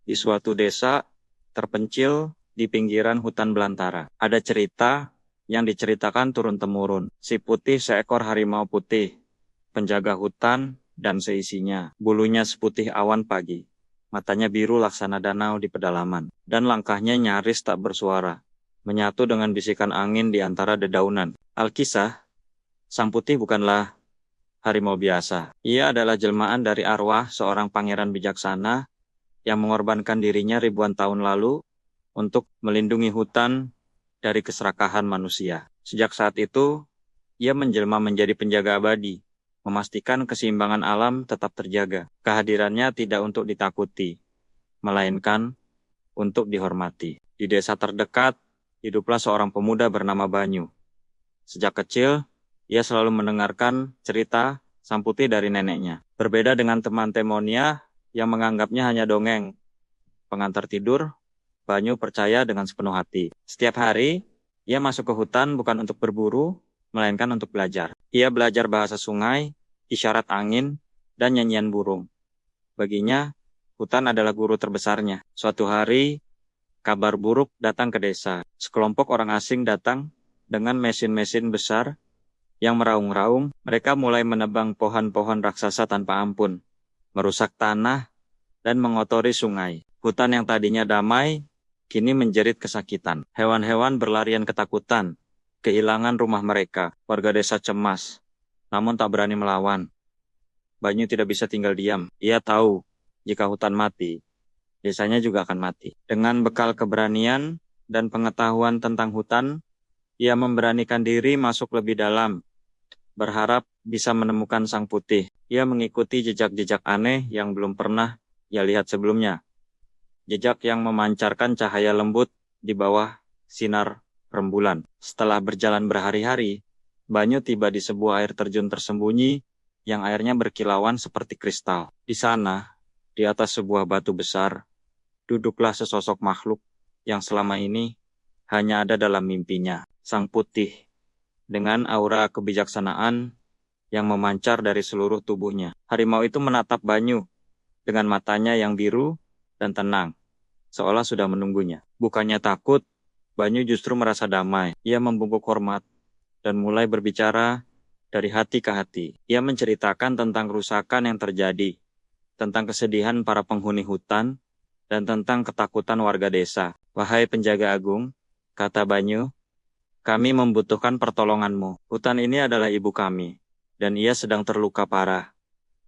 Di suatu desa terpencil di pinggiran hutan belantara. Ada cerita yang diceritakan turun-temurun. Si Putih seekor harimau putih, penjaga hutan dan seisinya. Bulunya seputih awan pagi. Matanya biru laksana danau di pedalaman. Dan langkahnya nyaris tak bersuara, menyatu dengan bisikan angin di antara dedaunan. Alkisah, Sang Putih bukanlah harimau biasa. Ia adalah jelmaan dari arwah seorang pangeran bijaksana yang mengorbankan dirinya ribuan tahun lalu untuk melindungi hutan dari keserakahan manusia. Sejak saat itu, ia menjelma menjadi penjaga abadi, memastikan keseimbangan alam tetap terjaga. Kehadirannya tidak untuk ditakuti, melainkan untuk dihormati. Di desa terdekat, hiduplah seorang pemuda bernama Banyu. Sejak kecil, ia selalu mendengarkan cerita Sang Putih dari neneknya. Berbeda dengan teman temonia yang menganggapnya hanya dongeng pengantar tidur, Banyu percaya dengan sepenuh hati. Setiap hari, ia masuk ke hutan bukan untuk berburu, melainkan untuk belajar. Ia belajar bahasa sungai, isyarat angin, dan nyanyian burung. Baginya, hutan adalah guru terbesarnya. Suatu hari, kabar buruk datang ke desa. Sekelompok orang asing datang dengan mesin-mesin besar yang meraung-raung. Mereka mulai menebang pohon-pohon raksasa tanpa ampun, merusak tanah, dan mengotori sungai. Hutan yang tadinya damai, kini menjerit kesakitan. Hewan-hewan berlarian ketakutan, kehilangan rumah mereka. Warga desa cemas, namun tak berani melawan. Banyu tidak bisa tinggal diam. Ia tahu, jika hutan mati, desanya juga akan mati. Dengan bekal keberanian dan pengetahuan tentang hutan, ia memberanikan diri masuk lebih dalam, berharap bisa menemukan Sang Putih. Ia mengikuti jejak-jejak aneh yang belum pernah ia lihat sebelumnya. Jejak yang memancarkan cahaya lembut di bawah sinar rembulan. Setelah berjalan berhari-hari, Banyu tiba di sebuah air terjun tersembunyi yang airnya berkilauan seperti kristal. Di sana, di atas sebuah batu besar, duduklah sesosok makhluk yang selama ini hanya ada dalam mimpinya. Sang Putih, dengan aura kebijaksanaan yang memancar dari seluruh tubuhnya. Harimau itu menatap Banyu dengan matanya yang biru dan tenang, seolah sudah menunggunya. Bukannya takut, Banyu justru merasa damai. Ia membungkuk hormat dan mulai berbicara dari hati ke hati. Ia menceritakan tentang kerusakan yang terjadi, tentang kesedihan para penghuni hutan, dan tentang ketakutan warga desa. Wahai penjaga agung, kata Banyu, kami membutuhkan pertolonganmu. Hutan ini adalah ibu kami, dan ia sedang terluka parah.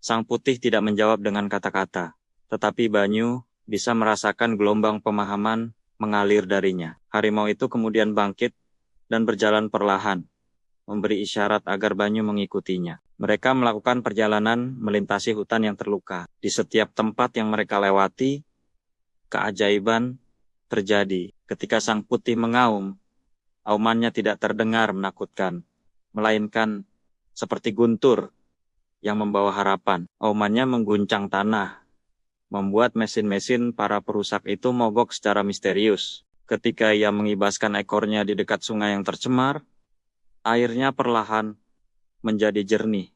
Sang Putih tidak menjawab dengan kata-kata, tetapi Banyu bisa merasakan gelombang pemahaman mengalir darinya. Harimau itu kemudian bangkit dan berjalan perlahan, memberi isyarat agar Banyu mengikutinya. Mereka melakukan perjalanan melintasi hutan yang terluka. Di setiap tempat yang mereka lewati, keajaiban terjadi. Ketika Sang Putih mengaum, aumannya tidak terdengar menakutkan, melainkan seperti guntur yang membawa harapan. Aumannya mengguncang tanah, membuat mesin-mesin para perusak itu mogok secara misterius. Ketika ia mengibaskan ekornya di dekat sungai yang tercemar, airnya perlahan menjadi jernih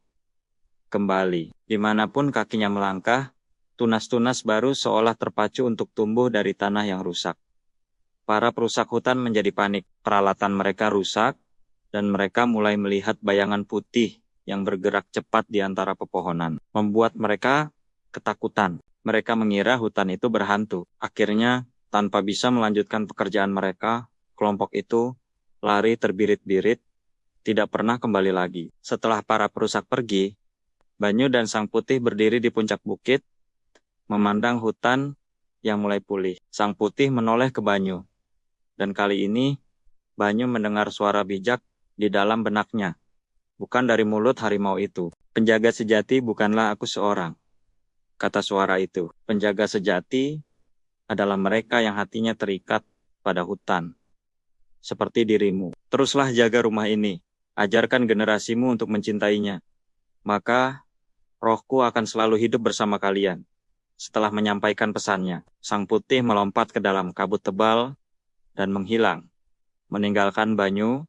kembali. Dimanapun kakinya melangkah, tunas-tunas baru seolah terpacu untuk tumbuh dari tanah yang rusak. Para perusak hutan menjadi panik. Peralatan mereka rusak, dan mereka mulai melihat bayangan putih yang bergerak cepat di antara pepohonan, membuat mereka ketakutan. Mereka mengira hutan itu berhantu. Akhirnya, tanpa bisa melanjutkan pekerjaan mereka, kelompok itu lari terbirit-birit, tidak pernah kembali lagi. Setelah para perusak pergi, Banyu dan Sang Putih berdiri di puncak bukit, memandang hutan yang mulai pulih. Sang Putih menoleh ke Banyu, dan kali ini Banyu mendengar suara bijak di dalam benaknya. Bukan dari mulut harimau itu. Penjaga sejati bukanlah aku seorang, kata suara itu. Penjaga sejati adalah mereka yang hatinya terikat pada hutan, seperti dirimu. Teruslah jaga rumah ini. Ajarkan generasimu untuk mencintainya. Maka rohku akan selalu hidup bersama kalian. Setelah menyampaikan pesannya, Sang Putih melompat ke dalam kabut tebal dan menghilang, meninggalkan Banyu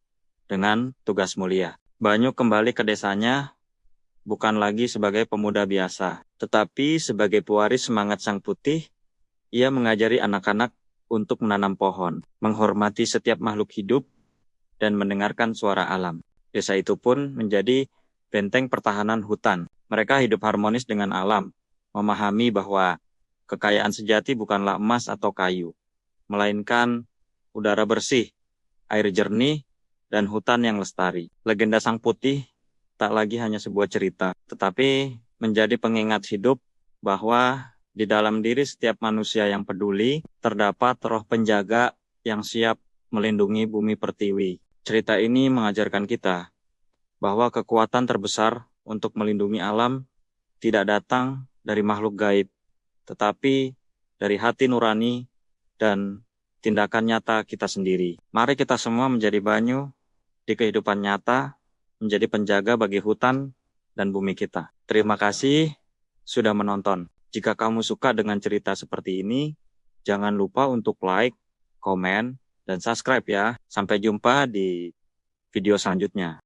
dengan tugas mulia. Banyu kembali ke desanya, bukan lagi sebagai pemuda biasa, tetapi sebagai pewaris semangat Sang Putih Ia mengajari anak-anak untuk menanam pohon, menghormati setiap makhluk hidup, dan mendengarkan suara alam. Desa itu pun menjadi benteng pertahanan hutan. Mereka hidup harmonis dengan alam, memahami bahwa kekayaan sejati bukanlah emas atau kayu, melainkan udara bersih, air jernih, dan hutan yang lestari. Legenda Sang Putih tak lagi hanya sebuah cerita, tetapi menjadi pengingat hidup bahwa di dalam diri setiap manusia yang peduli, terdapat roh penjaga yang siap melindungi bumi pertiwi. Cerita ini mengajarkan kita bahwa kekuatan terbesar untuk melindungi alam tidak datang dari makhluk gaib, tetapi dari hati nurani dan tindakan nyata kita sendiri. Mari kita semua menjadi banyu di kehidupan nyata, menjadi penjaga bagi hutan dan bumi kita. Terima kasih sudah menonton. Jika kamu suka dengan cerita seperti ini, jangan lupa untuk like, komen, dan subscribe ya. Sampai jumpa di video selanjutnya.